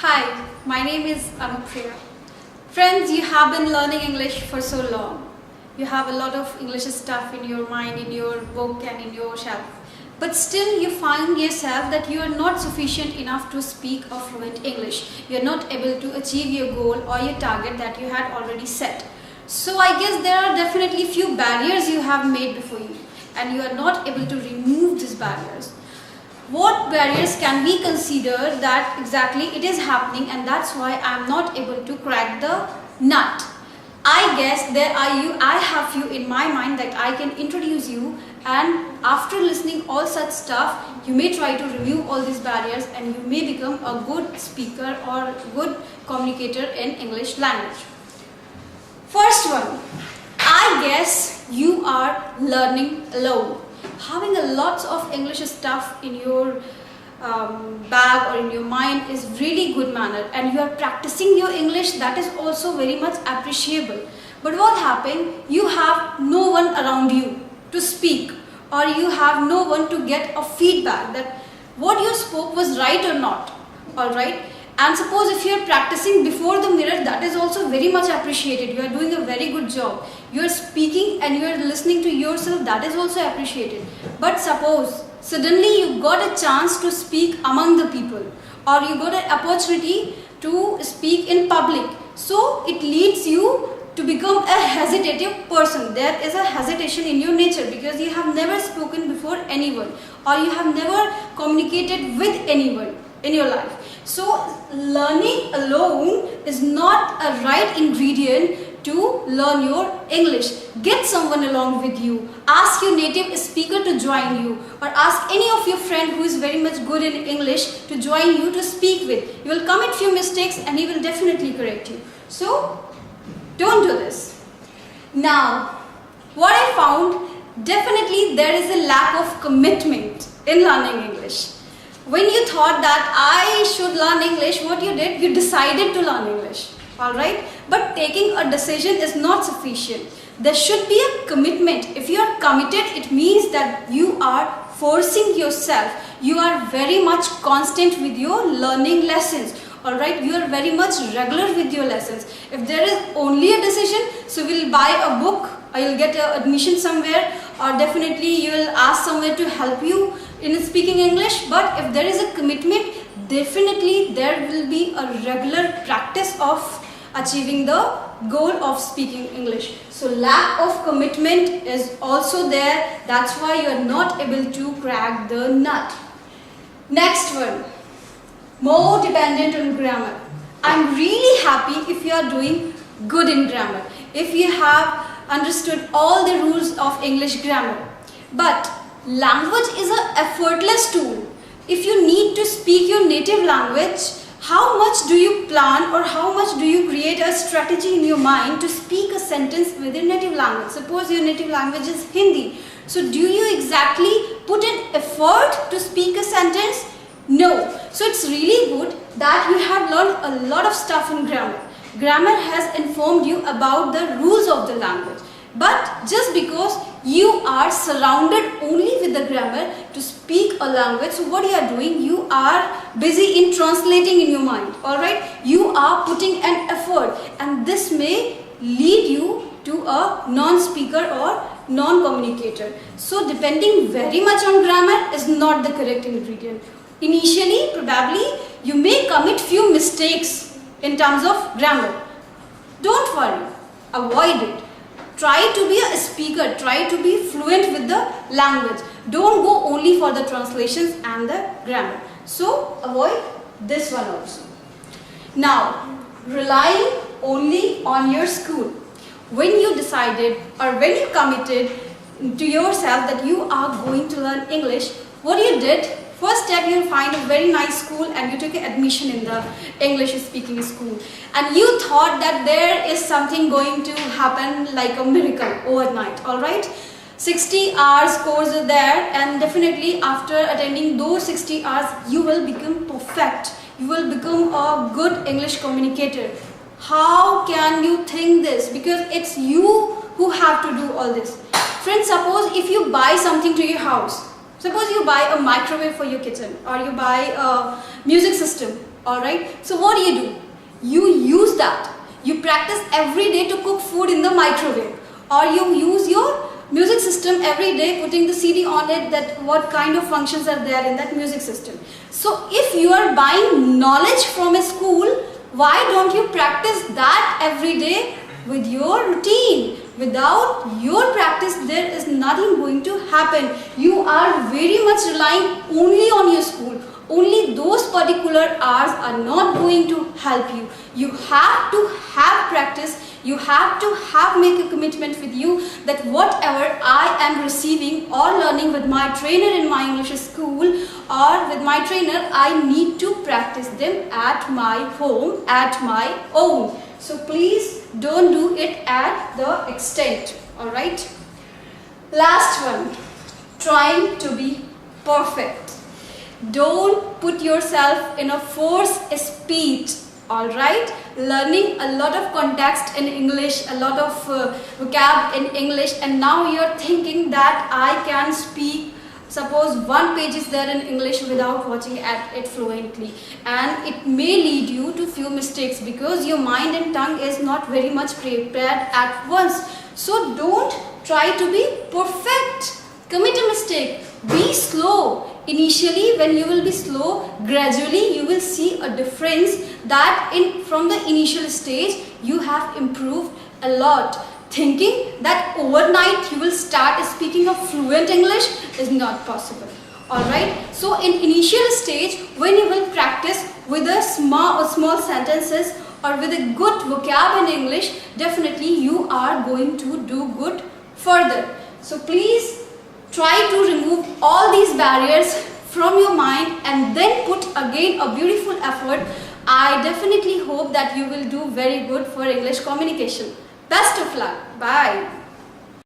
Hi, my name is Anupriya. Friends, you have been learning English for so long. You have a lot of English stuff in your mind, in your book and in your shelf. But still you find yourself that you are not sufficient enough to speak a fluent English. You are not able to achieve your goal or your target that you had already set. So I guess there are definitely few barriers you have made before you and you are not able to remove these barriers. What barriers can we consider that exactly it is happening and that's why I am not able to crack the nut? I guess I have few in my mind that I can introduce you, and after listening all such stuff you may try to remove all these barriers and you may become a good speaker or good communicator in English language. First one, I guess you are learning alone. Having a lots of English stuff in your bag or in your mind is really good manner, and you are practicing your English, that is also very much appreciable. But what happened, you have no one around you to speak, or you have no one to get a feedback that what you spoke was right or not. Alright, and suppose if you are practicing before the mirror, that is also very much appreciated. You are doing a very good job. You are speaking and you are listening to yourself, that is also appreciated. But suppose suddenly you got a chance to speak among the people, or you got an opportunity to speak in public. So it leads you to become a hesitative person. There is a hesitation in your nature because you have never spoken before anyone, or you have never communicated with anyone in your life. So learning alone is not a right ingredient to learn your English. Get someone along with you. Ask your native speaker to join you, or ask any of your friend who is very much good in English to join you to speak with. You will commit few mistakes and he will definitely correct you. So don't do this. Now, what I found, definitely there is a lack of commitment in learning English. When you thought that I should learn English, what you did, you decided to learn English. Alright? But taking a decision is not sufficient. There should be a commitment. If you are committed, it means that you are forcing yourself. You are very much constant with your learning lessons. Alright? You are very much regular with your lessons. If there is only a decision, so we'll buy a book, or you'll get an admission somewhere, or definitely you will ask somewhere to help you in speaking English. But if there is a commitment, definitely there will be a regular practice of achieving the goal of speaking English. So lack of commitment is also there. That's why you are not able to crack the nut. Next one, more dependent on grammar. I'm really happy if you are doing good in grammar, if you have understood all the rules of English grammar. But language is an effortless tool. If you need to speak your native language, how much do you plan, or how much do you create a strategy in your mind to speak a sentence with your native language? Suppose your native language is Hindi. So do you exactly put an effort to speak a sentence? No. So it's really good that you have learned a lot of stuff in grammar. Grammar has informed you about the rules of the language. But just because you are surrounded only with the grammar to speak a language, so what you are doing, you are busy in translating in your mind. Alright, you are putting an effort, and this may lead you to a non-speaker or non-communicator. So depending very much on grammar is not the correct ingredient. Initially, probably you may commit few mistakes in terms of grammar. Don't worry, avoid it. Try to be a speaker, try to be fluent with the language. Don't go only for the translations and the grammar. So avoid this one also. Now, relying only on your school. When you decided, or when you committed to yourself that you are going to learn English, what you did, first step, you'll find a very nice school and you took an admission in the English speaking school. And you thought that there is something going to happen like a miracle overnight, alright? 60 hours course is there, and definitely after attending those 60 hours, you will become perfect. You will become a good English communicator. How can you think this? Because it's you who have to do all this. Friends, suppose if you buy something to your house, suppose you buy a microwave for your kitchen, or you buy a music system. Alright, so what do? You use that. You practice every day to cook food in the microwave, or you use your music system every day, putting the CD on it, that what kind of functions are there in that music system. So if you are buying knowledge from a school, why don't you practice that every day with your routine? Without your practice, there is nothing going to happen. You are very much relying only on your school. Only those particular hours are not going to help you. You have to have practice. You have to make a commitment with you that whatever I am receiving or learning with my trainer in my English school or with my trainer, I need to practice them at my home, at my own. So please don't do it at the extent. Alright. Last one. Trying to be perfect. Don't put yourself in a forced speech. Alright, learning a lot of context in English, a lot of vocab in English, and now you're thinking that I can speak, suppose one page is there in English without watching at it fluently, and it may lead you to few mistakes because your mind and tongue is not very much prepared at once. So don't try to be perfect. Commit a mistake. Be slow. Initially, when you will be slow, gradually you will see a difference that from the initial stage you have improved a lot. Thinking that overnight you will start speaking a fluent English is not possible. Alright, so in initial stage, when you will practice with a small sentences or with a good vocab in English, definitely you are going to do good further. So please try to remove all these barriers from your mind and then put again a beautiful effort. I definitely hope that you will do very good for English communication. Best of luck. Bye.